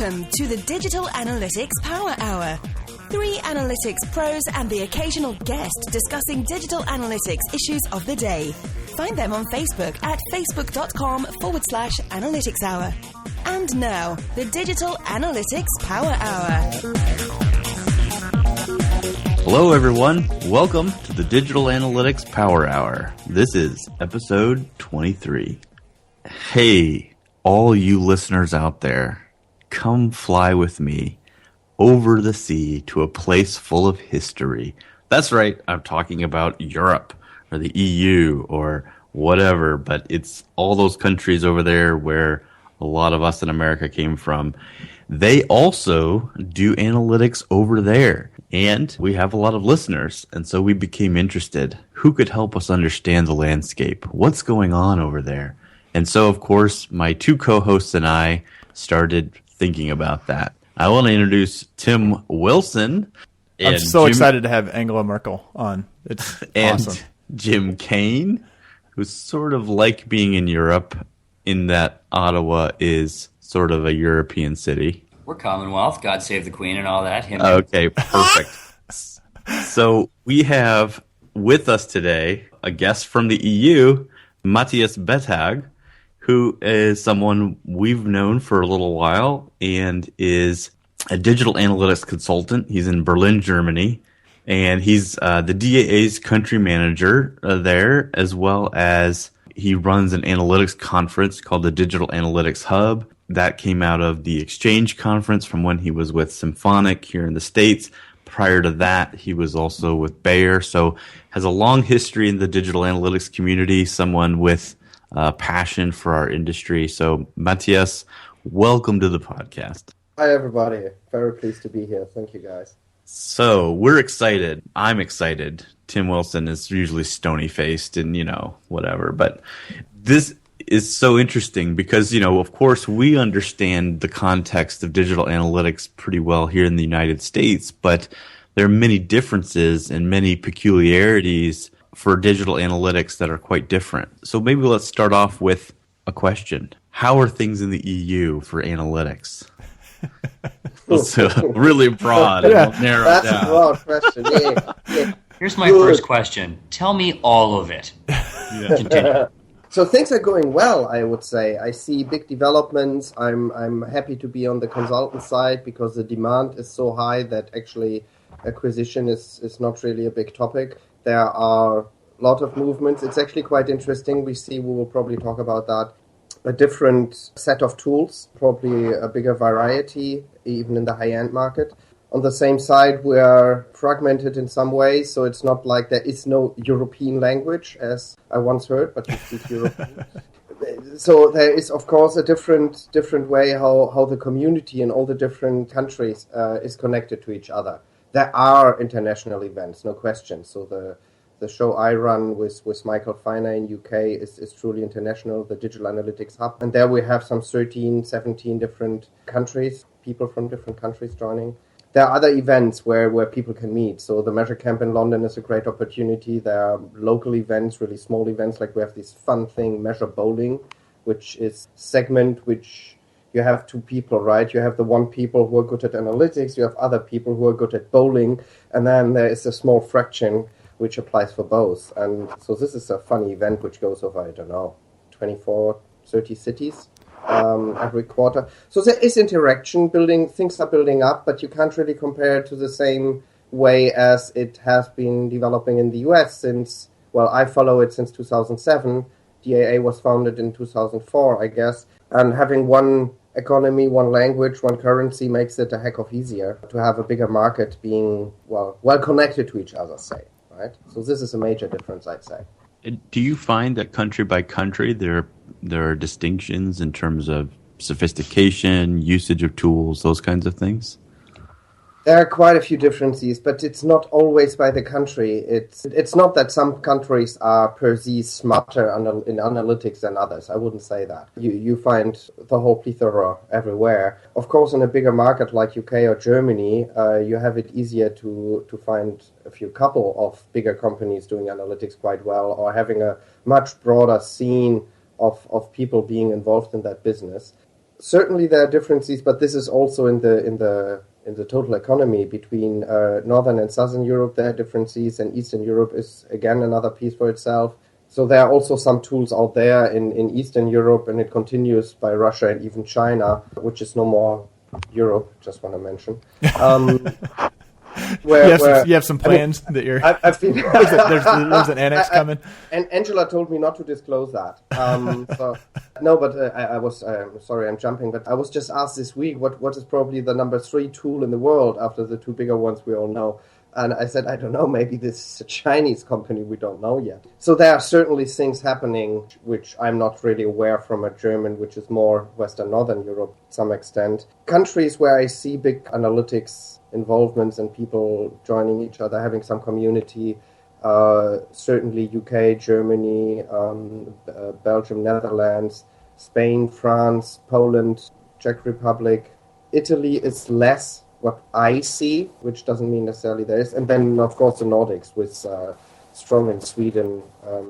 Welcome to the Digital Analytics Power Hour. 3 analytics pros and the occasional guest discussing digital analytics issues of the day. Find them on Facebook at facebook.com/analytics hour. And now, the Digital Analytics Power Hour. Hello, everyone. Welcome to the Digital Analytics Power Hour. This is episode 23. Hey, all you listeners out there, come fly with me over the sea to a place full of history. That's right, I'm talking about Europe or the EU or whatever, but it's all those countries over there where a lot of us in America came from. They also do analytics over there, and we have a lot of listeners, and so we became interested. Who could help us understand the landscape? What's going on over there? And so, of course, my 2 co-hosts and I started thinking about that. I want to introduce Tim Wilson. I'm so excited to have Angela Merkel on. It's awesome. And Jim Kane, who's sort of like being in Europe in that Ottawa is sort of a European city. We're Commonwealth, God save the Queen and all that. Okay, perfect. So we have with us today a guest from the EU, Matthias Bettag, who is someone we've known for a little while and is a digital analytics consultant. He's in Berlin, Germany, and he's the DAA's country manager there, as well as he runs an analytics conference called the Digital Analytics Hub. That came out of the Exchange conference from when he was with Symphonic here in the States. Prior to that, he was also with Bayer, so has a long history in the digital analytics community, someone with passion for our industry. So, Matthias, welcome to the podcast. Hi, everybody. Very pleased to be here. Thank you, guys. So, we're excited. I'm excited. Tim Wilson is usually stony-faced and, whatever. But this is so interesting because, of course, we understand the context of digital analytics pretty well here in the United States, but there are many differences and many peculiarities for digital analytics that are quite different. So maybe let's start off with a question. How are things in the EU for analytics? It's really broad. Yeah, we'll narrow that's it down. a broad question. Yeah. Here's my first question. Tell me all of it. Continue. So things are going well, I would say. I see big developments. I'm happy to be on the consultant side because the demand is so high that actually acquisition is not really a big topic. There are a lot of movements. It's actually quite interesting. We will probably talk about that. A different set of tools, probably a bigger variety, even in the high-end market. On the same side, we are fragmented in some ways, so it's not like there is no European language, as I once heard, but you speak European. So there is, of course, a different way how the community in all the different countries is connected to each other. There are international events, no question. So the show I run with Michael Feiner in UK is truly international, the Digital Analytics Hub. And there we have some 13, 17 different countries, people from different countries joining. There are other events where people can meet. So the Measure Camp in London is a great opportunity. There are local events, really small events, like we have this fun thing, Measure Bowling, which is segment which you have 2 people, right? You have the one people who are good at analytics, you have other people who are good at bowling, and then there is a small fraction which applies for both. And so this is a funny event which goes over, 24, 30 cities every quarter. So there is interaction, things are building up, but you can't really compare it to the same way as it has been developing in the US since, I follow it since 2007. DAA was founded in 2004, I guess. And having one economy, one language, one currency makes it a heck of easier to have a bigger market being, well connected to each other, say, right? So this is a major difference, I'd say. Do you find that country by country there are distinctions in terms of sophistication, usage of tools, those kinds of things? There are quite a few differences, but it's not always by the country. It's not that some countries are per se smarter in analytics than others. I wouldn't say that. You find the whole plethora everywhere. Of course, in a bigger market like UK or Germany, you have it easier to find a few couple of bigger companies doing analytics quite well, or having a much broader scene of people being involved in that business. certainly there are differences, but this is also in the total economy between Northern and Southern Europe. There are differences, and Eastern Europe is again another piece for itself. So there are also some tools out there in Eastern Europe, and it continues by Russia and even China, which is no more Europe. Just want to mention. You have some plans that you're. I've been, there's an annex coming. And Angela told me not to disclose that. No, but I was sorry, I'm jumping. But I was just asked this week what is probably the number 3 tool in the world after the 2 bigger ones we all know. And I said, I don't know, maybe this is a Chinese company we don't know yet. So there are certainly things happening which I'm not really aware from a German, which is more Western Northern Europe to some extent. Countries where I see big analytics involvements and people joining each other, having some community, certainly UK, Germany, Belgium, Netherlands, Spain, France, Poland, Czech Republic. Italy is less what I see, which doesn't mean necessarily there is. And then, of course, the Nordics with strong in Sweden,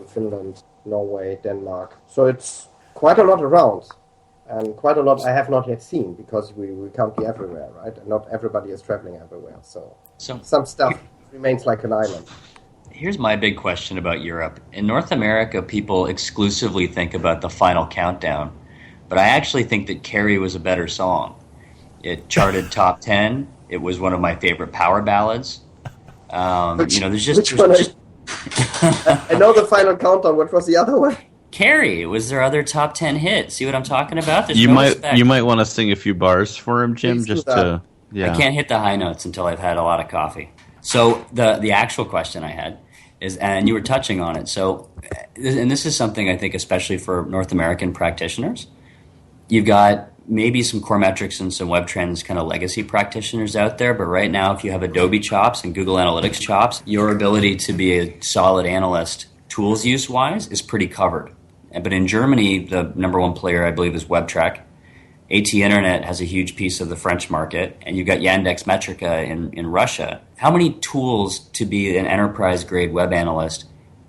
Finland, Norway, Denmark. So it's quite a lot around. And quite a lot I have not yet seen because we can't be everywhere, right? And not everybody is traveling everywhere. So some stuff remains like an island. Here's my big question about Europe. In North America, people exclusively think about the final countdown. But I actually think that Carrie was a better song. It charted top 10. It was one of my favorite power ballads. There's just... I know the final countdown. What was the other one? Carrie was their other top 10 hit. See what I'm talking about? You might want to sing a few bars for him, Jim, just to... Yeah. I can't hit the high notes until I've had a lot of coffee. So the actual question I had is, and you were touching on it, so, and this is something I think especially for North American practitioners, you've got maybe some core metrics and some web trends kind of legacy practitioners out there, but right now if you have Adobe chops and Google Analytics chops, your ability to be a solid analyst tools use-wise is pretty covered. But in Germany, the number 1 player, I believe, is WebTrack. AT Internet has a huge piece of the French market, and you've got Yandex Metrica in Russia. How many tools to be an enterprise-grade web analyst,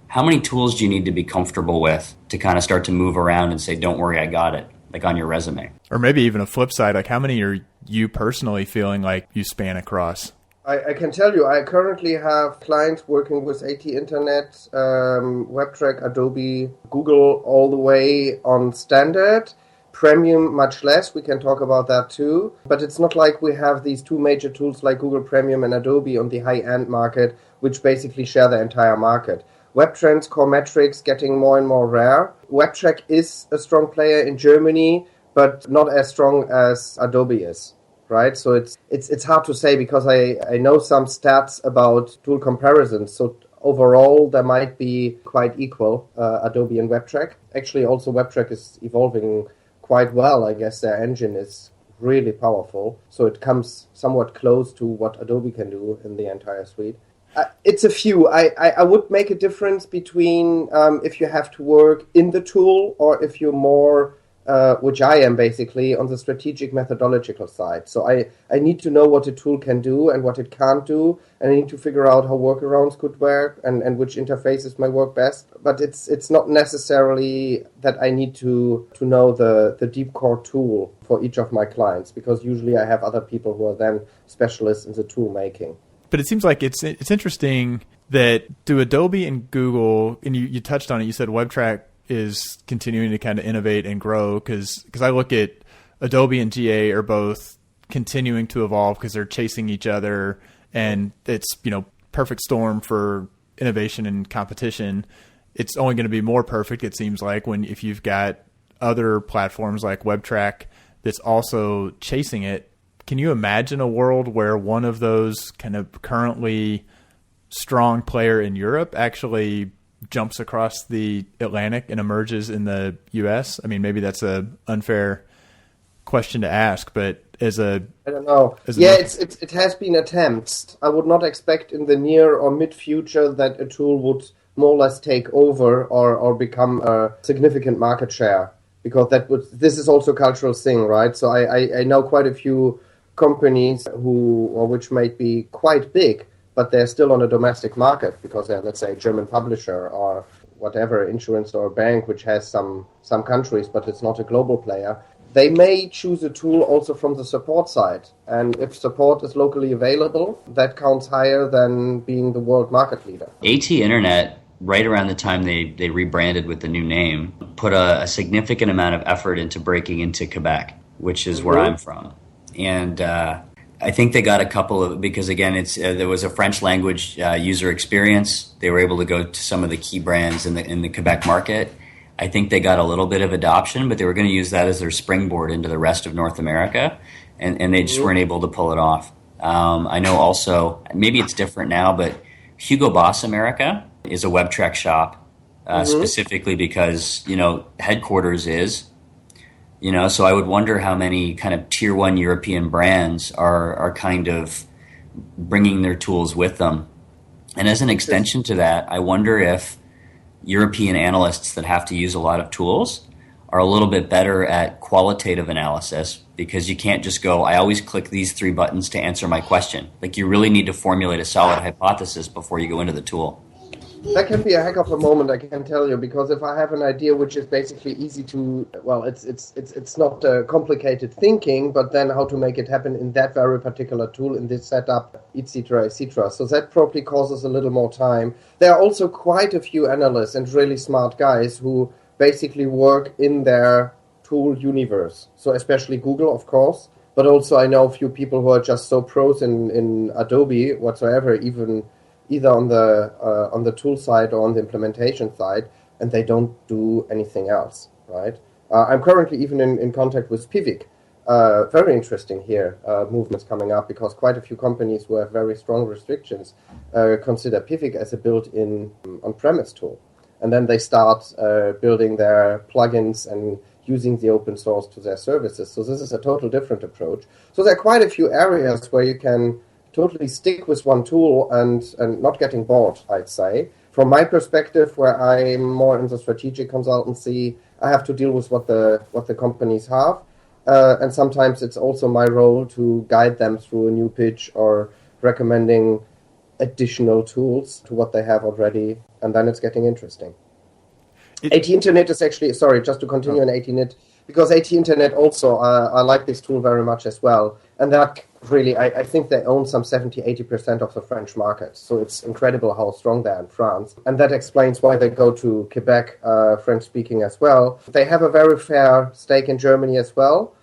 how many tools do you need to be comfortable with to kind of start to move around and say, don't worry, I got it, like on your resume? Or maybe even a flip side, like how many are you personally feeling like you span across? I can tell you, I currently have clients working with AT Internet, WebTrack, Adobe, Google, all the way on standard. Premium, much less. We can talk about that too. But it's not like we have these 2 major tools like Google Premium and Adobe on the high-end market, which basically share the entire market. Web trends, core metrics, getting more and more rare. WebTrack is a strong player in Germany, but not as strong as Adobe is. Right, so it's hard to say because I know some stats about tool comparisons. So overall, there might be quite equal, Adobe and WebTrack. Actually, also WebTrack is evolving quite well. I guess their engine is really powerful, so it comes somewhat close to what Adobe can do in the entire suite. It's a few. I would make a difference between if you have to work in the tool or if you're more... which I am basically on the strategic methodological side. So I need to know what a tool can do and what it can't do, and I need to figure out how workarounds could work and which interfaces might work best. But it's not necessarily that I need to know the deep core tool for each of my clients, because usually I have other people who are then specialists in the tool making. But it seems like it's interesting that do Adobe and Google, and you touched on it, you said WebTrack is continuing to kind of innovate and grow because I look at Adobe and GA are both continuing to evolve because they're chasing each other, and it's, perfect storm for innovation and competition. It's only going to be more perfect, it seems like, if you've got other platforms like WebTrack that's also chasing it. Can you imagine a world where one of those kind of currently strong player in Europe actually jumps across the Atlantic and emerges in the U.S.? I mean, maybe that's an unfair question to ask, but I don't know. It has been attempts. I would not expect in the near or mid future that a tool would more or less take over or become a significant market share, because this is also a cultural thing, right? So I know quite a few companies which might be quite big, but they're still on a domestic market because they're, let's say, a German publisher or whatever, insurance or a bank which has some countries, but it's not a global player. they may choose a tool also from the support side. And if support is locally available, that counts higher than being the world market leader. AT Internet, right around the time they rebranded with the new name, put a significant amount of effort into breaking into Quebec, which is where I'm from. And I think they got a couple of, because again, there was a French language user experience. They were able to go to some of the key brands in the Quebec market. I think they got a little bit of adoption, but they were going to use that as their springboard into the rest of North America, and they just weren't able to pull it off. I know also, maybe it's different now, but Hugo Boss America is a WebTrek shop, specifically because, headquarters is. So I would wonder how many kind of tier one European brands are kind of bringing their tools with them. And as an extension to that, I wonder if European analysts that have to use a lot of tools are a little bit better at qualitative analysis, because you can't just go, I always click these 3 buttons to answer my question. Like, you really need to formulate a solid hypothesis before you go into the tool. That can be a heck of a moment, I can tell you, because if I have an idea which is basically easy to, well, it's not complicated thinking, but then how to make it happen in that very particular tool, in this setup, etc., etc. So that probably causes a little more time. There are also quite a few analysts and really smart guys who basically work in their tool universe. So especially Google, of course, but also I know a few people who are just so pros in Adobe whatsoever, either on the tool side or on the implementation side, and they don't do anything else, right? I'm currently even in contact with Pivik. Very interesting here, movements coming up, because quite a few companies who have very strong restrictions consider Pivik as a built-in on-premise tool. And then they start building their plugins and using the open source to their services. So this is a total different approach. So there are quite a few areas where you can totally stick with one tool and not getting bored, I'd say. From my perspective, where I'm more in the strategic consultancy, I have to deal with what the companies have. And sometimes it's also my role to guide them through a new pitch or recommending additional tools to what they have already. And then it's getting interesting. AT Internet is actually, sorry, just to continue on AT Internet, because AT Internet also, I like this tool very much as well. And that really, I think they own some 70-80% of the French market. So it's incredible how strong they are in France. And that explains why they go to Quebec, French-speaking as well. They have a very fair stake in Germany as well.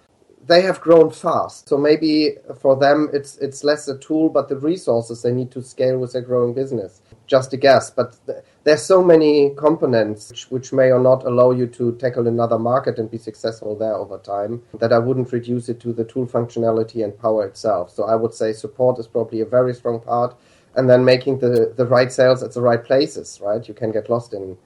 They have grown fast. So maybe for them, it's less a tool, but the resources they need to scale with their growing business. Just a guess. But there's so many components which may or not allow you to tackle another market and be successful there over time, that I wouldn't reduce it to the tool functionality and power itself. So I would say support is probably a very strong part, and then making the right sales at the right places, right? You can get lost in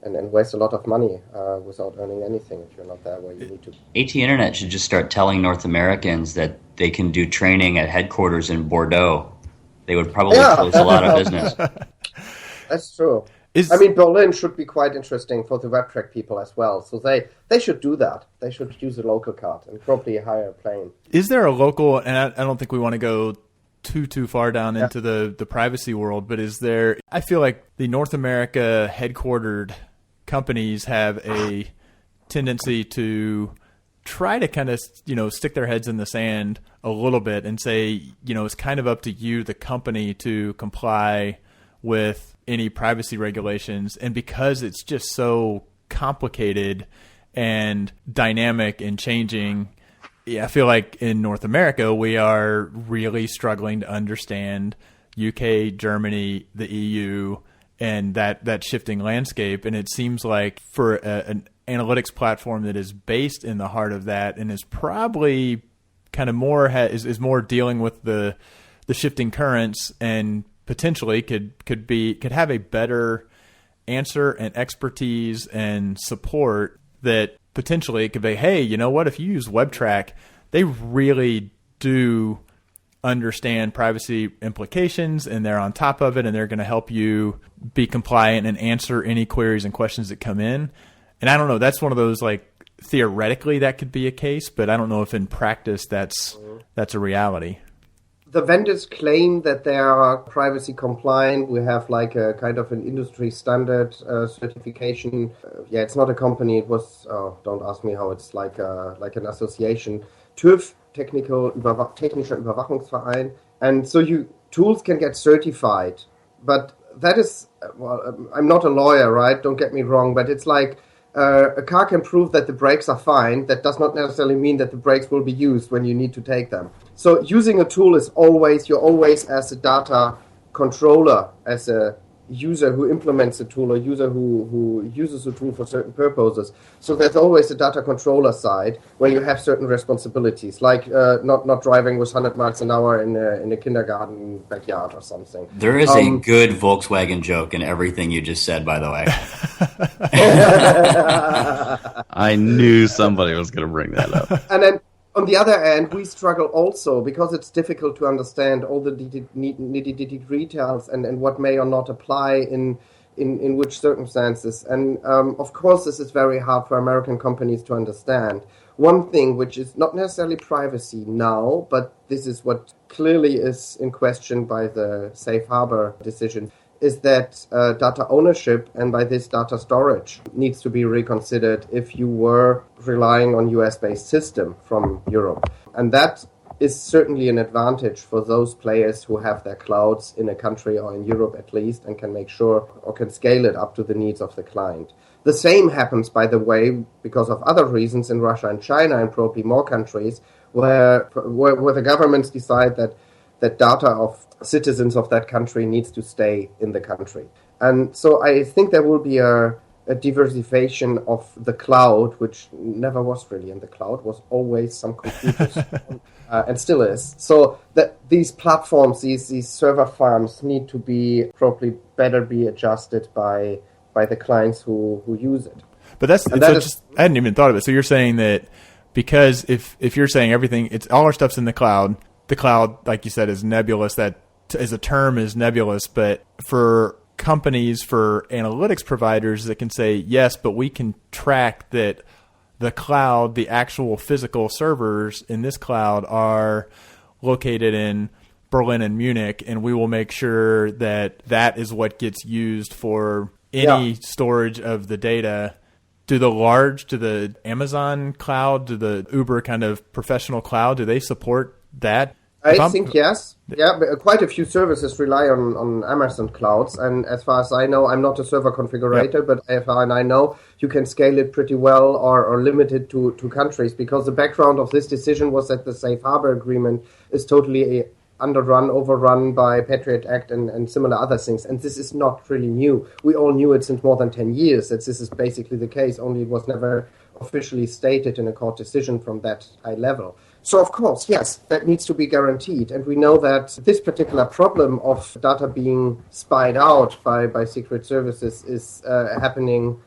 and waste a lot of money without earning anything if you're not there where you need to. AT Internet should just start telling North Americans that they can do training at headquarters in Bordeaux. They would probably close a lot of business. That's true. Berlin should be quite interesting for the WebTrek people as well. So they should do that. They should use a local card and probably hire a plane. Is there a local, and I don't think we want to go too far down into the privacy world, but is there, I feel like the North America headquartered companies have a tendency to try to kind of, stick their heads in the sand a little bit and say, it's kind of up to you, the company, to comply with any privacy regulations. And because it's just so complicated and dynamic and changing, I feel like in North America, we are really struggling to understand UK, Germany, the EU, and that shifting landscape. And it seems like for an analytics platform that is based in the heart of that and is probably kind of more is more dealing with the shifting currents and potentially could have a better answer and expertise and support, that potentially it could be, hey, you know what, if you use WebTrek, they really do understand privacy implications and they're on top of it and they're going to help you be compliant and answer any queries and questions that come in. And I don't know, that's one of those, like, theoretically that could be a case, but I don't know if in practice that's a reality. The vendors claim that they are privacy compliant. We have like a kind of an industry standard certification. It's not a company. It was, don't ask me how it's like an association. TÜV, Technischer Überwachungsverein. And so tools can get certified. But that is, I'm not a lawyer, right? Don't get me wrong. But it's like, a car can prove that the brakes are fine. That does not necessarily mean that the brakes will be used when you need to take them. So using a tool is you're always as a data controller, as a user who implements the tool or user who uses the tool for certain purposes. So there's always a data controller side where you have certain responsibilities, like not driving with 100 miles an hour in a kindergarten backyard or something. There is a good Volkswagen joke in everything you just said, by the way. I knew somebody was going to bring that up. And then on the other hand, we struggle also because it's difficult to understand all the nitty-gritty details and what may or not apply in which circumstances. And of course, this is very hard for American companies to understand. One thing which is not necessarily privacy now, but this is what clearly is in question by the safe harbor decision, is that data ownership, and by this data storage, needs to be reconsidered if you were relying on US-based system from Europe. And that is certainly an advantage for those players who have their clouds in a country or in Europe at least and can make sure or can scale it up to the needs of the client. The same happens, by the way, because of other reasons in Russia and China and probably more countries where the governments decide that data of citizens of that country needs to stay in the country. And so I think there will be a diversification of the cloud, which never was really in the cloud, was always some computers, and still is. So that these platforms, these server farms need to be probably better be adjusted by the clients who use it. But I hadn't even thought of it. So you're saying that because if you're saying everything, it's all our stuff's in the cloud, like you said, is nebulous. That as a term is nebulous, but for companies, for analytics providers that can say, yes, but we can track that the cloud, the actual physical servers in this cloud are located in Berlin and Munich, and we will make sure that that is what gets used for any storage of the data. Do the Amazon cloud, do the Uber kind of professional cloud, do they support that? I think yes. Yeah, but quite a few services rely on Amazon clouds, and as far as I know, I'm not a server configurator, but as far as I know, you can scale it pretty well or limit it to countries, because the background of this decision was that the Safe Harbor Agreement is totally overrun by Patriot Act and similar other things, and this is not really new. We all knew it since more than 10 years that this is basically the case, only it was never officially stated in a court decision from that high level. So, of course, yes, that needs to be guaranteed. And we know that this particular problem of data being spied out by secret services is happening,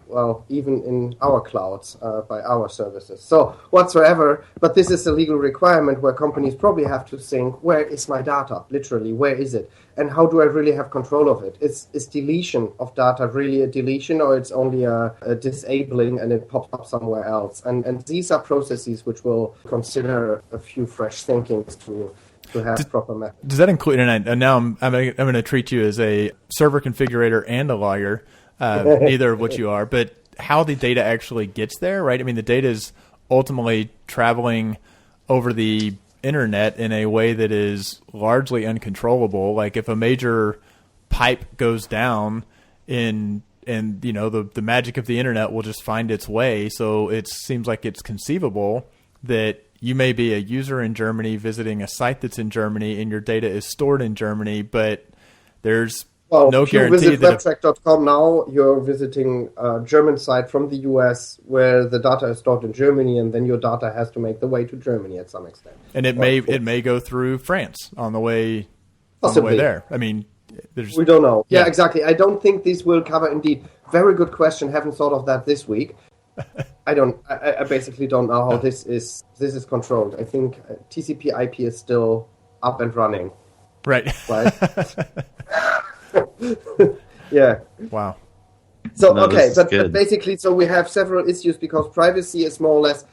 well, even in our clouds, by our services. So, whatsoever, but this is a legal requirement where companies probably have to think, where is my data? Literally, where is it? And how do I really have control of it? Is deletion of data really a deletion, or it's only a disabling and it pops up somewhere else? And these are processes which will consider a few fresh thinkings to have proper methods. Does that include, and now I'm going to treat you as a server configurator and a lawyer, neither of which you are, but how the data actually gets there, right? I mean, the data is ultimately traveling over the internet in a way that is largely uncontrollable. Like if a major pipe goes down and the magic of the internet will just find its way. So it seems like it's conceivable that you may be a user in Germany visiting a site that's in Germany and your data is stored in Germany, but there's no guarantee that... If you visit webtrack.com now, you're visiting a German site from the US where the data is stored in Germany, and then your data has to make the way to Germany at some extent. And it may go through France on the way there. I mean, we don't know. Yeah, exactly. I don't think this will cover, indeed. Very good question. Haven't thought of that this week. I basically don't know how this is controlled. I think TCP/IP is still up and running. Right. Yeah. Wow. So, okay, but basically, so we have several issues because privacy is more or less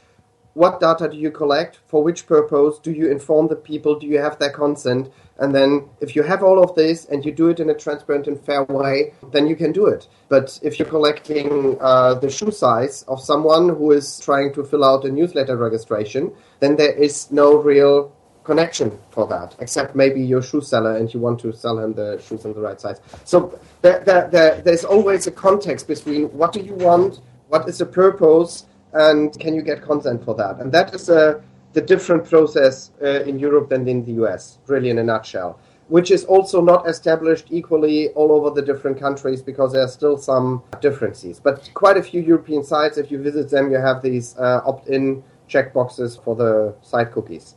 what data do you collect, for which purpose, do you inform the people, do you have their consent, and then if you have all of this and you do it in a transparent and fair way, then you can do it. But if you're collecting the shoe size of someone who is trying to fill out a newsletter registration, then there is no real connection for that, except maybe your shoe seller and you want to sell him the shoes in the right size. So there's always a context between what do you want, what is the purpose, and can you get consent for that? And that is the different process in Europe than in the US, really in a nutshell, which is also not established equally all over the different countries because there are still some differences. But quite a few European sites, if you visit them, you have these opt-in checkboxes for the site cookies.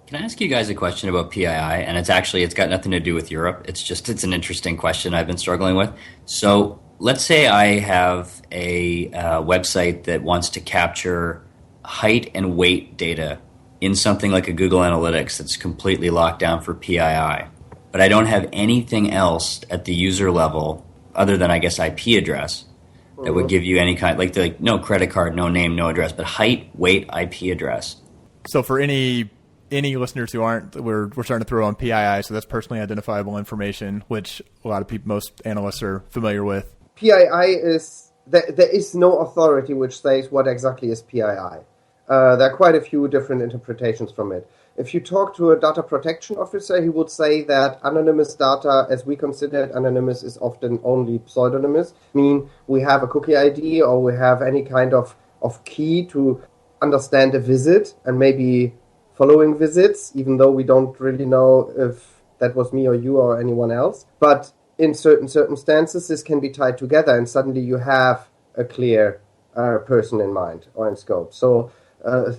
Can I ask you guys a question about PII? And it's got nothing to do with Europe. It's an interesting question I've been struggling with. So let's say I have a website that wants to capture height and weight data in something like a Google Analytics that's completely locked down for PII. But I don't have anything else at the user level other than, I guess, IP address that would give you any kind, like no credit card, no name, no address, but height, weight, IP address. So for any listeners who aren't, we're starting to throw on PII, so that's personally identifiable information, which a lot of people, most analysts are familiar with. PII is, there is no authority which says what exactly is PII. There are quite a few different interpretations from it. If you talk to a data protection officer, he would say that anonymous data, as we consider it, anonymous is often only pseudonymous, meaning we have a cookie ID or we have any kind of key to understand a visit and maybe following visits, even though we don't really know if that was me or you or anyone else. But in certain circumstances, this can be tied together and suddenly you have a clear person in mind or in scope. So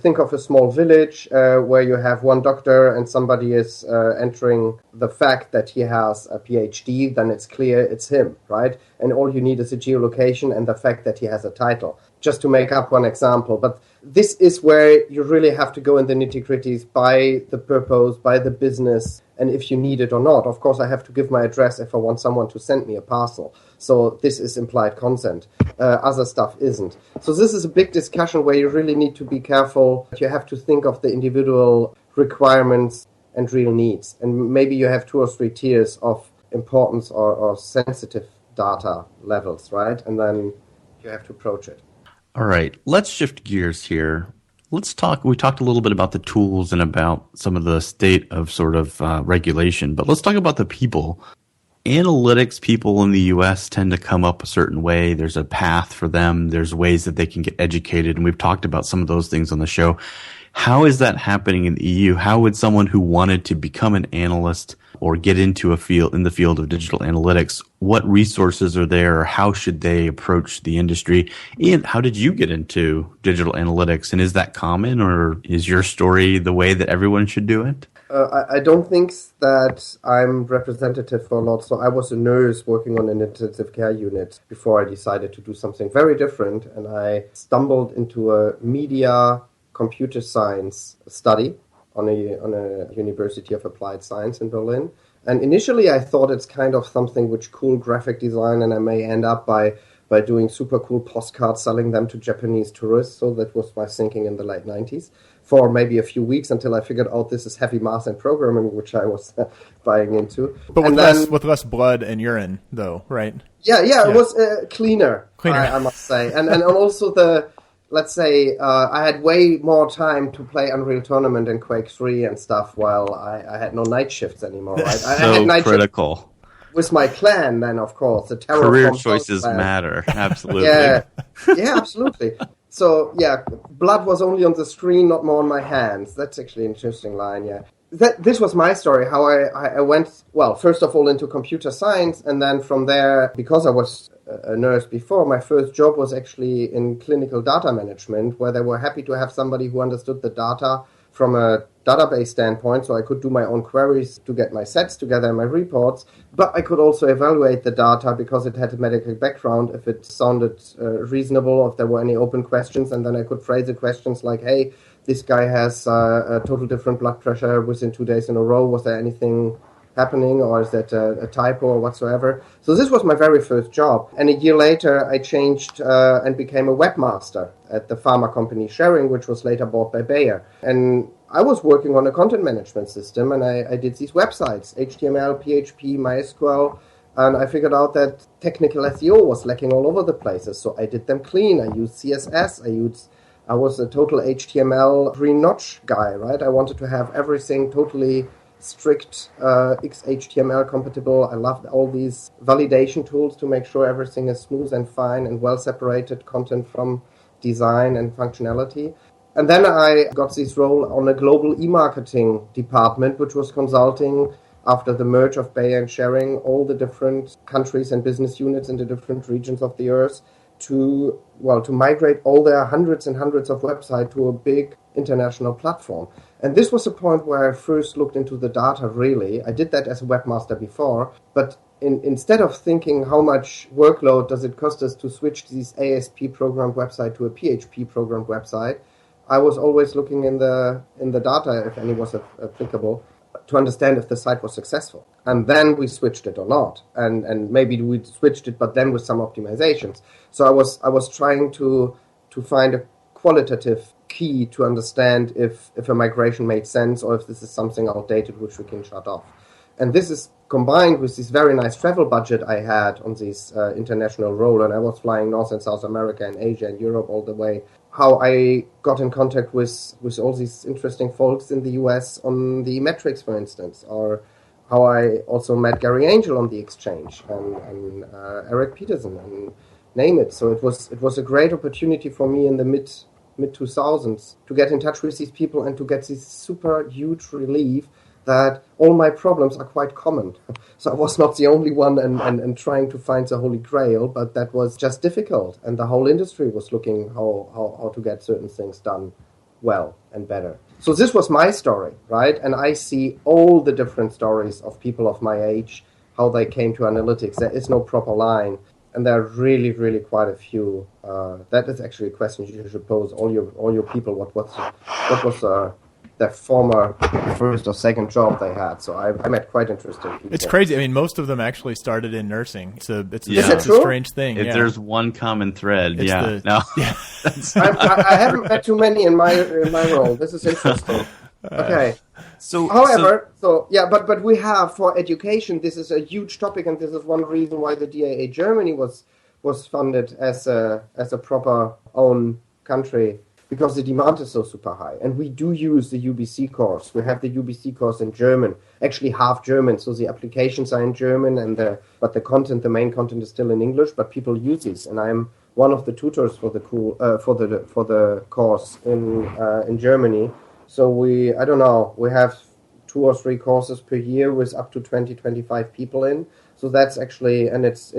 think of a small village where you have one doctor and somebody is entering the fact that he has a PhD, then it's clear it's him, right? And all you need is a geolocation and the fact that he has a title, just to make up one example. But this is where you really have to go in the nitty-gritties by the purpose, by the business, and if you need it or not. Of course, I have to give my address if I want someone to send me a parcel. So this is implied consent. Other stuff isn't. So this is a big discussion where you really need to be careful. You have to think of the individual requirements and real needs. And maybe you have 2 or 3 tiers of importance or sensitive data levels, right? And then you have to approach it. All right, let's shift gears here. We talked a little bit about the tools and about some of the state of sort of regulation, but let's talk about the people. Analytics people in the U.S. tend to come up a certain way. There's a path for them. There's ways that they can get educated, and we've talked about some of those things on the show. How is that happening in the EU? How would someone who wanted to become an analyst or get into the field of digital analytics, what resources are there, or how should they approach the industry? And how did you get into digital analytics? And is that common, or is your story the way that everyone should do it? I don't think that I'm representative for a lot. So I was a nurse working on an intensive care unit before I decided to do something very different. And I stumbled into a media computer science study on a University of Applied Science in Berlin. And initially I thought it's kind of something which cool graphic design, and I may end up by doing super cool postcards, selling them to Japanese tourists. So that was my thinking in the late 90s for maybe a few weeks until I figured out this is heavy math and programming, which I was buying into. But with less blood and urine, though, right? Yeah. It was cleaner. I must say. And also let's say I had way more time to play Unreal Tournament and Quake 3 and stuff while I had no night shifts anymore, right? So I had night critical. With my clan, then, of course. The Career choices matter. Absolutely. Yeah, absolutely. So, yeah, blood was only on the screen, not more on my hands. That's actually an interesting line, yeah. This was my story, how I went, well, first of all into computer science, and then from there, because I was a nurse before, my first job was actually in clinical data management, where they were happy to have somebody who understood the data from a database standpoint, so I could do my own queries to get my sets together and my reports, but I could also evaluate the data because it had a medical background, if it sounded reasonable, or if there were any open questions, and then I could phrase the questions like, hey, this guy has a total different blood pressure within 2 days in a row. Was there anything happening, or is that a typo or whatsoever? So this was my very first job. And a year later, I changed and became a webmaster at the pharma company Sharing, which was later bought by Bayer. And I was working on a content management system, and I did these websites, HTML, PHP, MySQL, and I figured out that technical SEO was lacking all over the places. So I did them clean. I used CSS. I was a total HTML green notch guy, right? I wanted to have everything totally strict XHTML compatible. I loved all these validation tools to make sure everything is smooth and fine and well separated content from design and functionality. And then I got this role on a global e-marketing department, which was consulting after the merge of Bayer and Sharing all the different countries and business units in the different regions of the earth to migrate all their hundreds and hundreds of websites to a big international platform. And this was the point where I first looked into the data, really. I did that as a webmaster before, but instead of thinking how much workload does it cost us to switch this ASP programmed website to a PHP programmed website, I was always looking in the data, if any was applicable, to understand if the site was successful. And then we switched it or not. And maybe we switched it, but then with some optimizations. So I was trying to find a qualitative key to understand if a migration made sense or if this is something outdated which we can shut off. And this is combined with this very nice travel budget I had on this international role, and I was flying North and South America and Asia and Europe all the way, how I got in contact with all these interesting folks in the US on the metrics, for instance, or how I also met Gary Angel on the exchange and Eric Peterson and name it. So it was a great opportunity for me in the mid 2000s to get in touch with these people and to get this super huge relief that all my problems are quite common. So I was not the only one and trying to find the holy grail, but that was just difficult. And the whole industry was looking how to get certain things done well and better. So this was my story, right? And I see all the different stories of people of my age, how they came to analytics. There is no proper line. And there are really, really quite a few. That is actually a question you should pose all your people. What was their former first or second job they had? So I met quite interesting people. It's crazy. I mean, most of them actually started in nursing. It's a true? strange thing. If there's one common thread, I haven't met too many in my role. This is interesting. Okay. But we have for education. This is a huge topic, and this is one reason why the DAA Germany was funded as a proper own country, because the demand is so super high. And we do use the UBC course. We have the UBC course in German, actually half German. So the applications are in German, but the main content is still in English. But people use this, and I'm one of the tutors for the course in Germany. So we have 2 or 3 courses per year with up to 20-25 people in. So that's actually, and it's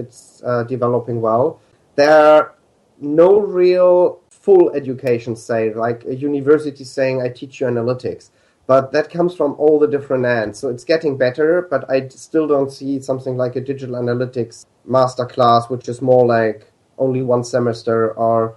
developing well. There are no real full education, say, like a university saying, I teach you analytics. But that comes from all the different ends. So it's getting better, but I still don't see something like a digital analytics masterclass, which is more like only 1 semester or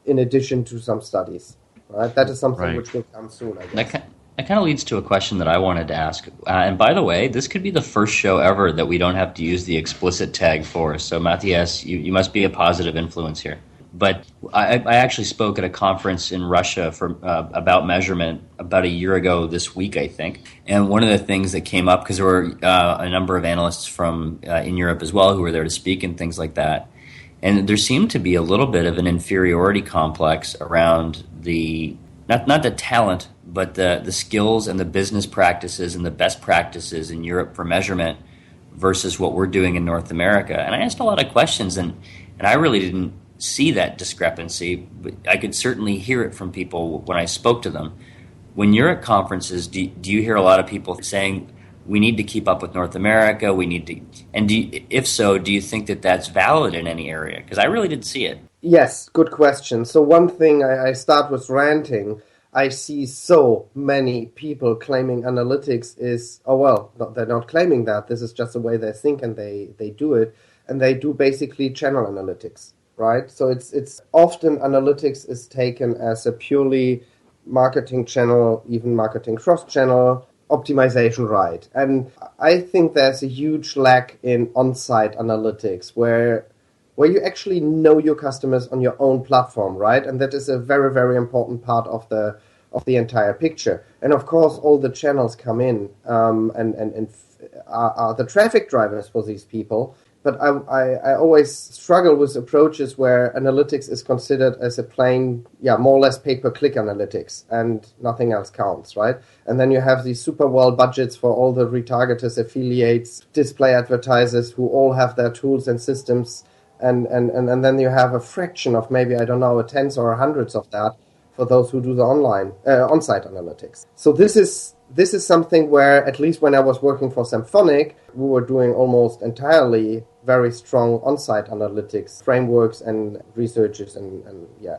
in addition to some studies. Right? That is something which will come soon, I guess. That kind of leads to a question that I wanted to ask. And by the way, this could be the first show ever that we don't have to use the explicit tag for. So Matthias, you must be a positive influence here. But I actually spoke at a conference in Russia about measurement about a year ago this week, I think. And one of the things that came up, because there were a number of analysts from in Europe as well who were there to speak and things like that. And there seemed to be a little bit of an inferiority complex around the not the talent, but the skills and the business practices and the best practices in Europe for measurement versus what we're doing in North America. And I asked a lot of questions, and I really didn't see that discrepancy, but I could certainly hear it from people when I spoke to them. When you're at conferences, do you hear a lot of people saying, we need to keep up with North America, if so, do you think that that's valid in any area? Because I really didn't see it. Yes, good question. So one thing, I start with ranting. I see so many people claiming analytics is, they're not claiming that. This is just the way they think and they do it. And they do basically channel analytics, right? So it's often analytics is taken as a purely marketing channel, even marketing cross-channel, optimization right. And I think there's a huge lack in on-site analytics where you actually know your customers on your own platform, right? And that is a very, very important part of the entire picture. And of course, all the channels come in and are the traffic drivers for these people. But I always struggle with approaches where analytics is considered as a plain, more or less pay-per-click analytics, and nothing else counts, right? And then you have these super well budgets for all the retargeters, affiliates, display advertisers who all have their tools and systems, and then you have a fraction of maybe, I don't know, a tenth or a hundredth of that for those who do the on-site analytics. So this is something where, at least when I was working for Symphonic, we were doing almost entirely very strong on-site analytics frameworks and researches and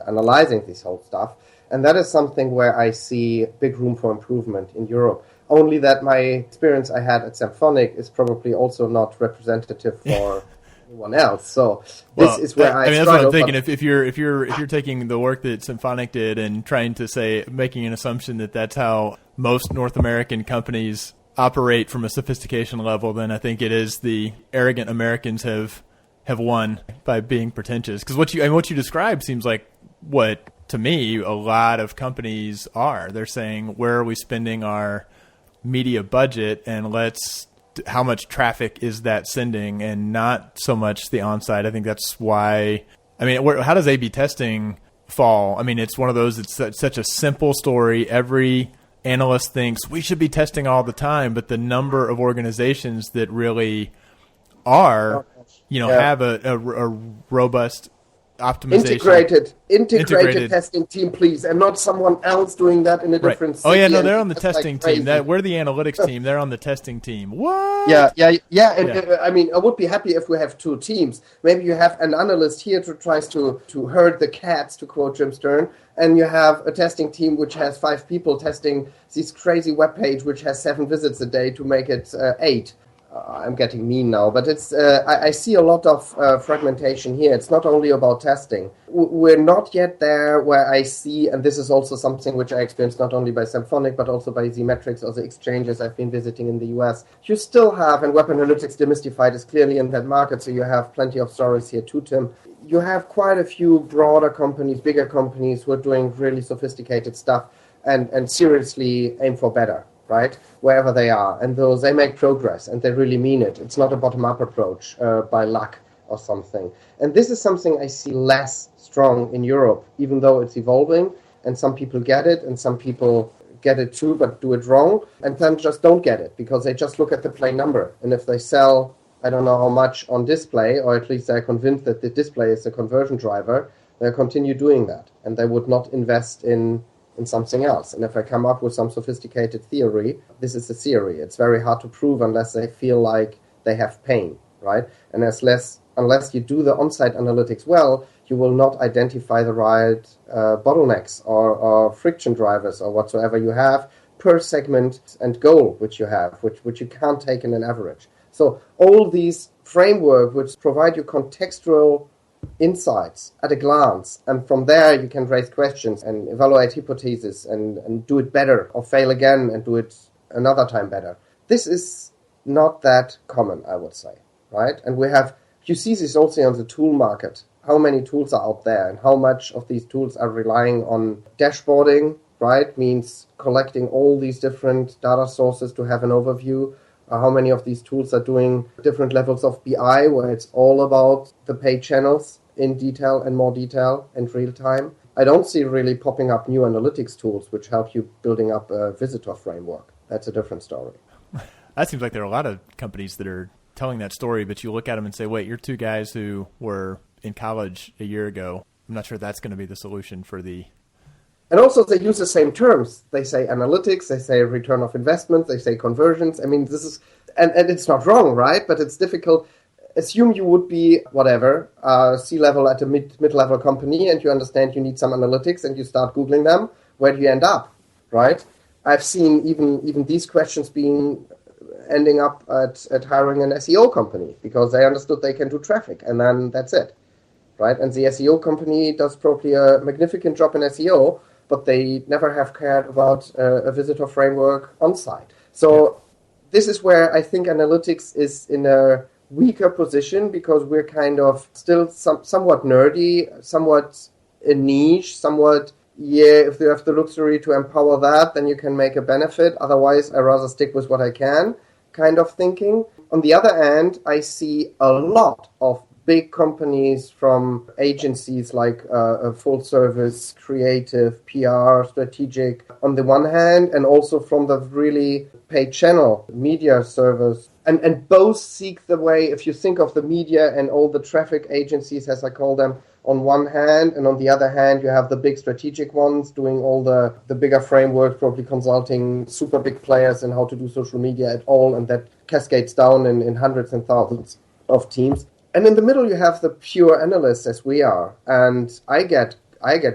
analyzing this whole stuff. And that is something where I see big room for improvement in Europe. Only that my experience I had at Symphonic is probably also not representative for anyone else. So this is where I that's struggle. what I'm thinking. If you're taking the work that Symphonic did and trying to making an assumption that that's how most North American companies operate from a sophistication level, then I think it is the arrogant Americans have won by being pretentious. Because what you described seems like what, to me, a lot of companies are. They're saying, where are we spending our media budget, and how much traffic is that sending, and not so much the on-site. I think that's why. I mean, how does A/B testing fall? I mean, it's one of those. It's such a simple story. Every analyst thinks we should be testing all the time, but the number of organizations that really are, have a robust optimization. Integrated testing team, please, and not someone else doing that in a different city. Oh yeah, no, they're on the testing team. We're the analytics team. They're on the testing team. What? Yeah. And I mean, I would be happy if we have two teams. Maybe you have an analyst here who tries to herd the cats, to quote Jim Stern, and you have a testing team which has 5 people testing this crazy web page which has 7 visits a day to make it 8. I'm getting mean now, but it's. I see a lot of fragmentation here. It's not only about testing. We're not yet there where I see, and this is also something which I experienced not only by Symphonic, but also by Z-Metrics or the exchanges I've been visiting in the US. You still have, and Web Analytics Demystified is clearly in that market, so you have plenty of stories here too, Tim. You have quite a few broader companies, bigger companies who are doing really sophisticated stuff and seriously aim for better. Right, wherever they are, and they make progress, and they really mean it. It's not a bottom-up approach by luck or something. And this is something I see less strong in Europe, even though it's evolving, and some people get it, and some people get it too, but do it wrong, and then just don't get it, because they just look at the plain number. And if they sell, I don't know how much on display, or at least they're convinced that the display is a conversion driver, they'll continue doing that, and they would not invest in something else. And if I come up with some sophisticated theory, this is a theory. It's very hard to prove unless they feel like they have pain, right? And unless you do the on-site analytics well, you will not identify the right bottlenecks or friction drivers or whatsoever you have per segment and goal which you have, which you can't take in an average. So all these frameworks which provide you contextual insights at a glance, and from there you can raise questions and evaluate hypotheses and do it better or fail again and do it another time better. This is not that common, I would say, right? And you see this also on the tool market, how many tools are out there and how much of these tools are relying on dashboarding, right? Means collecting all these different data sources to have an overview. How many of these tools are doing different levels of BI, where it's all about the paid channels in detail and more detail and real time. I don't see really popping up new analytics tools which help you building up a visitor framework. That's a different story. That seems like there are a lot of companies that are telling that story, but you look at them and say, wait, you're 2 guys who were in college a year ago. I'm not sure that's going to be the solution for the... And also they use the same terms. They say analytics, they say return of investment, they say conversions. I mean, this is, and it's not wrong, right? But it's difficult. Assume you would be, whatever, C-level at a mid-level company, and you understand you need some analytics, and you start Googling them. Where do you end up, right? I've seen even these questions ending up at hiring an SEO company, because they understood they can do traffic, and then that's it, right? And the SEO company does probably a magnificent job in SEO, but they never have cared about a visitor framework on site. So this is where I think analytics is in a weaker position because we're kind of still somewhat nerdy, somewhat a niche, somewhat, if you have the luxury to empower that, then you can make a benefit. Otherwise, I rather stick with what I can kind of thinking. On the other hand, I see a lot of big companies from agencies like full service, creative, PR, strategic on the one hand, and also from the really paid channel media service. And both seek the way, if you think of the media and all the traffic agencies, as I call them, on one hand, and on the other hand, you have the big strategic ones doing all the bigger frameworks, probably consulting super big players in how to do social media at all, and that cascades down in hundreds and thousands of teams. And in the middle, you have the pure analysts, as we are. And I get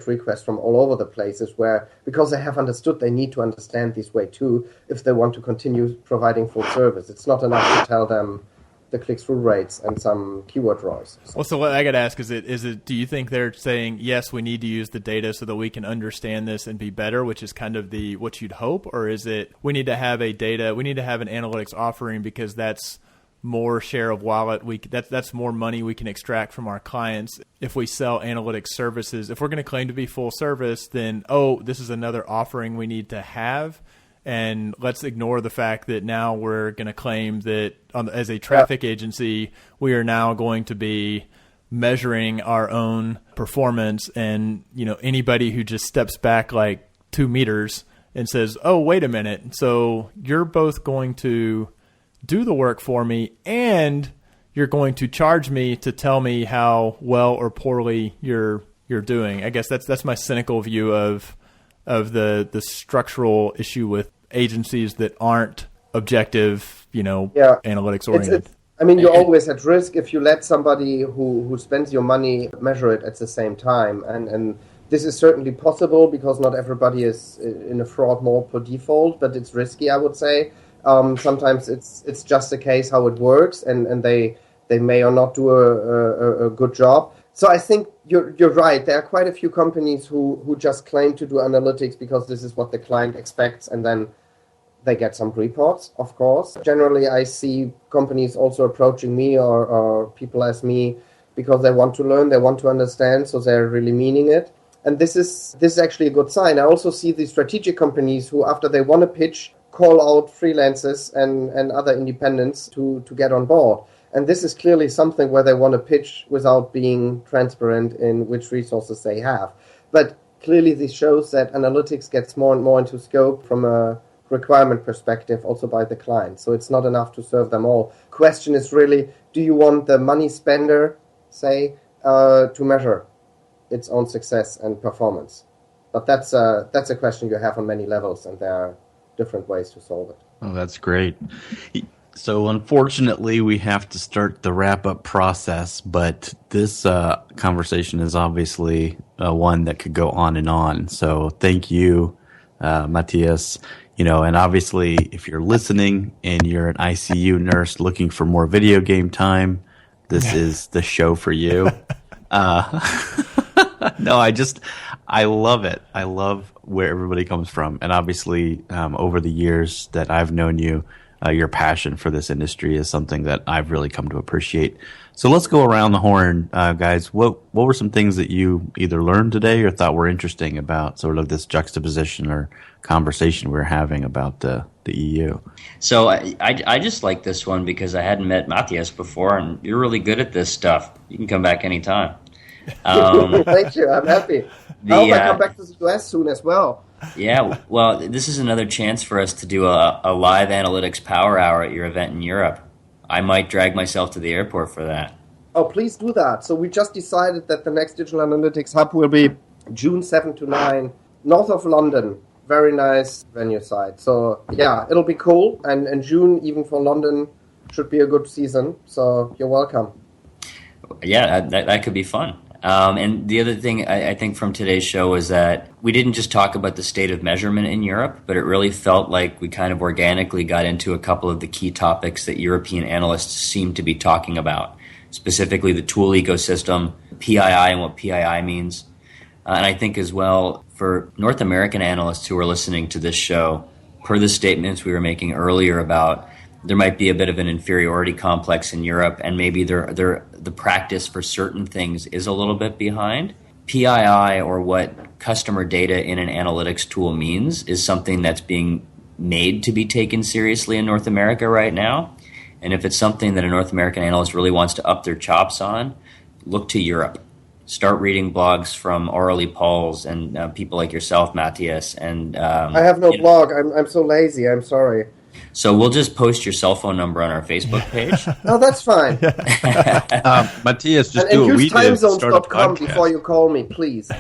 requests from all over the places where, because they have understood, they need to understand this way too, if they want to continue providing full service. It's not enough to tell them the click-through rates and some keyword rows. Well, so what I got to ask is it, do you think they're saying, yes, we need to use the data so that we can understand this and be better, which is kind of what you'd hope? Or is it, we need to have an analytics offering because that's more share of wallet, that's more money we can extract from our clients if we sell analytics services. If we're going to claim to be full service, then this is another offering we need to have, and let's ignore the fact that now we're going to claim that as a traffic agency we are now going to be measuring our own performance, and anybody who just steps back like 2 meters and says, oh, wait a minute, so you're both going to do the work for me, and you're going to charge me to tell me how well or poorly you're doing. I guess that's my cynical view of the structural issue with agencies that aren't objective, analytics oriented. You're always at risk if you let somebody who spends your money measure it at the same time, and this is certainly possible because not everybody is in a fraud mode per default, but it's risky, I would say. Sometimes it's just the case how it works, and they may or not do a good job. So I think you're right. There are quite a few companies who just claim to do analytics because this is what the client expects, and then they get some reports, of course. Generally, I see companies also approaching me or people as me because they want to learn, they want to understand, so they're really meaning it. And this is actually a good sign. I also see the strategic companies who, after they want to pitch, call out freelancers and other independents to get on board. And this is clearly something where they want to pitch without being transparent in which resources they have. But clearly this shows that analytics gets more and more into scope from a requirement perspective also by the client. So it's not enough to serve them all. Question is really, do you want the money spender, say, to measure its own success and performance? But that's a question you have on many levels, and there are different ways to solve it. Oh, that's great. So unfortunately, we have to start the wrap-up process, but this conversation is obviously one that could go on and on. So thank you, Matthias. And obviously, if you're listening and you're an ICU nurse looking for more video game time, this is the show for you. No, I love it. I love where everybody comes from. And obviously, over the years that I've known you, your passion for this industry is something that I've really come to appreciate. So let's go around the horn, guys. What were some things that you either learned today or thought were interesting about sort of this juxtaposition or conversation we're having about the EU? So I just like this one because I hadn't met Matthias before, and you're really good at this stuff. You can come back anytime. Thank you. I'm happy. I hope I come back to the US soon as well. Yeah, well, this is another chance for us to do a live analytics power hour at your event in Europe. I might drag myself to the airport for that. Oh, please do that. So we just decided that the next Digital Analytics Hub will be June 7 to 9, north of London. Very nice venue site. So, yeah, it'll be cool. And June, even for London, should be a good season. So you're welcome. Yeah, that could be fun. And the other thing I think from today's show is that we didn't just talk about the state of measurement in Europe, but it really felt like we kind of organically got into a couple of the key topics that European analysts seem to be talking about, specifically the tool ecosystem, PII and what PII means. And I think as well, for North American analysts who are listening to this show, per the statements we were making earlier about there might be a bit of an inferiority complex in Europe, and maybe the practice for certain things is a little bit behind. PII, or what customer data in an analytics tool means, is something that's being made to be taken seriously in North America right now. And if it's something that a North American analyst really wants to up their chops on, look to Europe. Start reading blogs from Aurelie Pauls and people like yourself, Matthias. And I have no blog. I'm so lazy. I'm sorry. So we'll just post your cell phone number on our Facebook page. No, that's fine. Matthias, just and do what we use did. Start a timezones.com podcast. before you call me, please.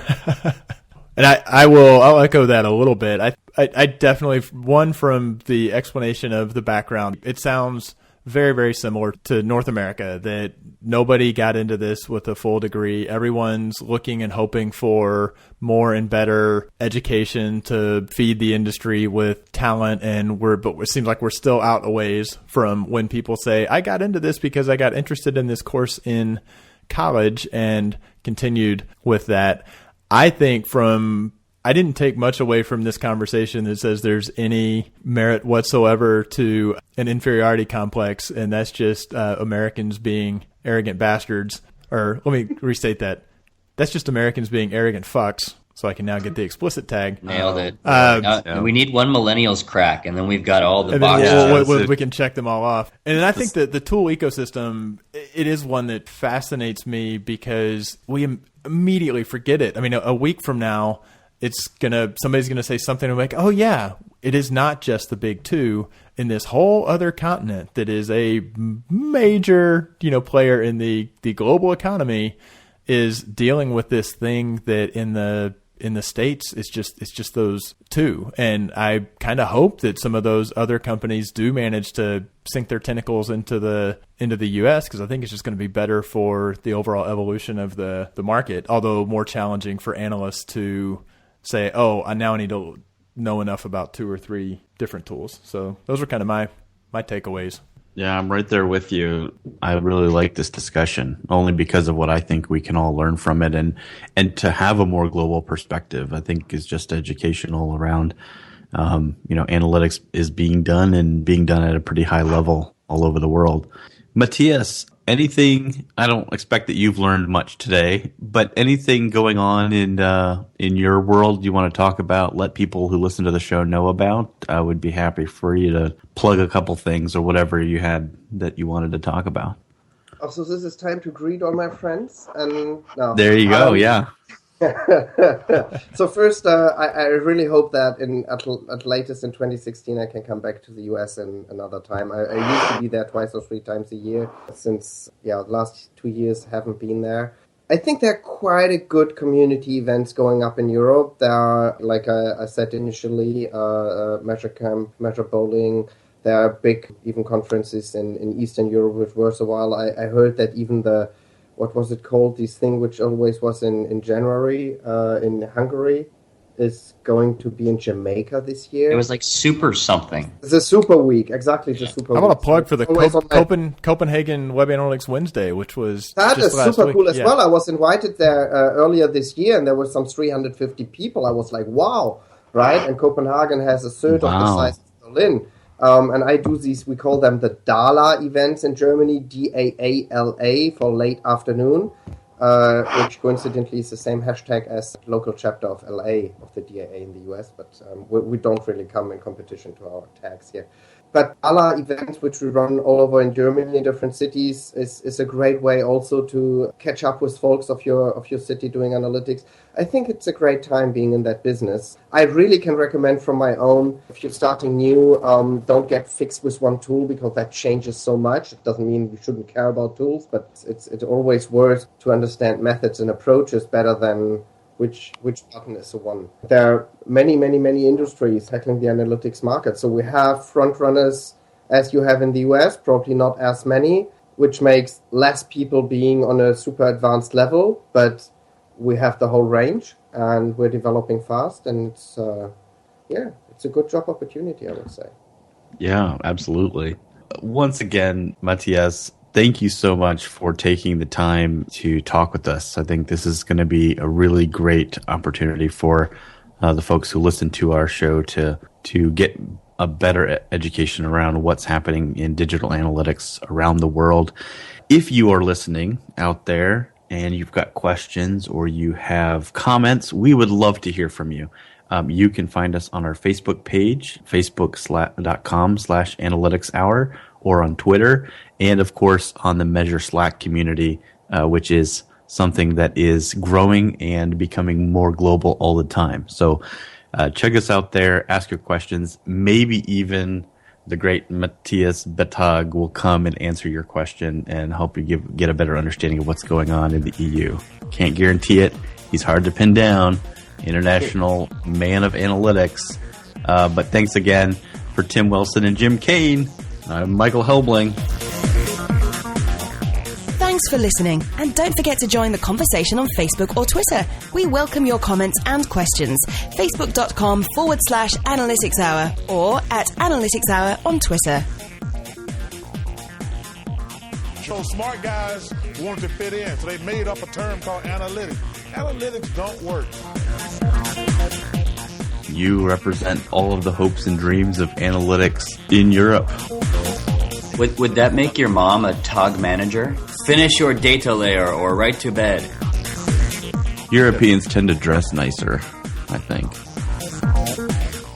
And I'll echo that a little bit. I definitely, one, from the explanation of the background, it sounds very, very similar to North America, that nobody got into this with a full degree. Everyone's looking and hoping for more and better education to feed the industry with talent, but it seems like we're still out a ways from when people say, I got into this because I got interested in this course in college and continued with that. I think I didn't take much away from this conversation that says there's any merit whatsoever to an inferiority complex, and that's just Americans being arrogant bastards. Or let me restate that. That's just Americans being arrogant fucks, so I can now get the explicit tag. Nailed it. We need one millennials crack, and then we've got all the boxes. We can check them all off. And I think that the tool ecosystem, it is one that fascinates me because we immediately forget it. I mean, a week from now, somebody's gonna say something like, "Oh yeah, it is not just the big two in this whole other continent that is a major, player in the global economy is dealing with this thing that in the States it's just those two." And I kind of hope that some of those other companies do manage to sink their tentacles into the US, because I think it's just going to be better for the overall evolution of the market, although more challenging for analysts to say, oh, I need to know enough about 2 or 3 different tools. So those are kind of my takeaways. Yeah, I'm right there with you. I really like this discussion only because of what I think we can all learn from it, and to have a more global perspective, I think is just educational around, analytics is being done at a pretty high level all over the world. Matthias, anything, I don't expect that you've learned much today, but anything going on in your world you want to talk about, let people who listen to the show know about? I would be happy for you to plug a couple things or whatever you had that you wanted to talk about. Oh, so this is time to greet all my friends? And no. There you go, yeah. So first, I really hope that at latest in 2016 I can come back to the US in another time. I used to be there 2 or 3 times a year. Since the last 2 years haven't been there. I think there are quite a good community events going up in Europe. There are, like I said initially, Measure Camp, Measure Bowling. There are big even conferences in Eastern Europe, which worthwhile. I heard that even what was it called? This thing which always was in January in Hungary is going to be in Jamaica this year. It was like Super something. The Super Week, exactly. The Super Week. I want to plug for the Copenhagen Web Analytics Wednesday, which was that just is last super week. cool as well. I was invited there earlier this year, and there were some 350 people. I was like, wow, right? And Copenhagen has a third of the size of Berlin. And I do these, we call them the DALA events in Germany, DAALA for late afternoon, which coincidentally is the same hashtag as the local chapter of LA of the DAA in the US, but we don't really come in competition to our tags here. But DALA events, which we run all over in Germany in different cities, is a great way also to catch up with folks of your city doing analytics. I think it's a great time being in that business. I really can recommend from my own, if you're starting new, don't get fixed with one tool because that changes so much. It doesn't mean you shouldn't care about tools, but it's always worth to understand methods and approaches better than which button is the one. There are many, many, many industries tackling the analytics market. So we have front runners as you have in the US, probably not as many, which makes less people being on a super advanced level, but we have the whole range and we're developing fast, and it's a good job opportunity, I would say. Yeah, absolutely. Once again, Matthias, thank you so much for taking the time to talk with us. I think this is going to be a really great opportunity for the folks who listen to our show to get a better education around what's happening in digital analytics around the world. If you are listening out there and you've got questions or you have comments, we would love to hear from you. You can find us on our Facebook page, facebook.com/analyticshour, or on Twitter, and of course on the Measure Slack community, which is something that is growing and becoming more global all the time. So check us out there, ask your questions. Maybe even the great Matthias Bettag will come and answer your question and help you get a better understanding of what's going on in the EU. Can't guarantee it. He's hard to pin down. International man of analytics. But thanks again for Tim Wilson and Jim Kane. I'm Michael Helbling. Thanks for listening, and don't forget to join the conversation on Facebook or Twitter. We welcome your comments and questions. Facebook.com/Analytics Hour or at Analytics Hour on Twitter. So smart guys wanted to fit in, so they made up a term called analytics. Analytics don't work. You represent all of the hopes and dreams of analytics in Europe. Would that make your mom a TOG manager? Finish your data layer or right to bed. Europeans tend to dress nicer, I think.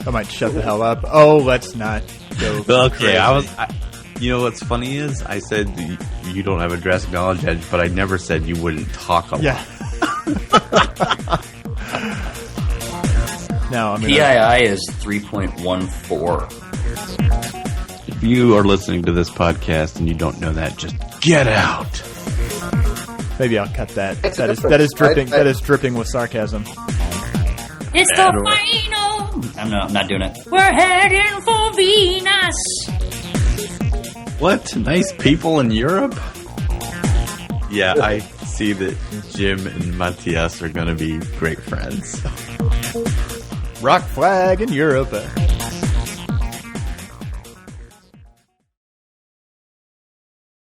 I might shut the hell up. Oh, let's not go. Okay, you know what's funny is I said you don't have a dress knowledge edge, but I never said you wouldn't talk a lot. Yeah. No, PII is 3.14. If you are listening to this podcast and you don't know that, just get out. Maybe I'll cut that. That is dripping. That is dripping with sarcasm. It's the final. I'm not doing it. We're heading for Venus. What? Nice people in Europe? Yeah, I see that Jim and Matthias are going to be great friends. Rock flag in Europe.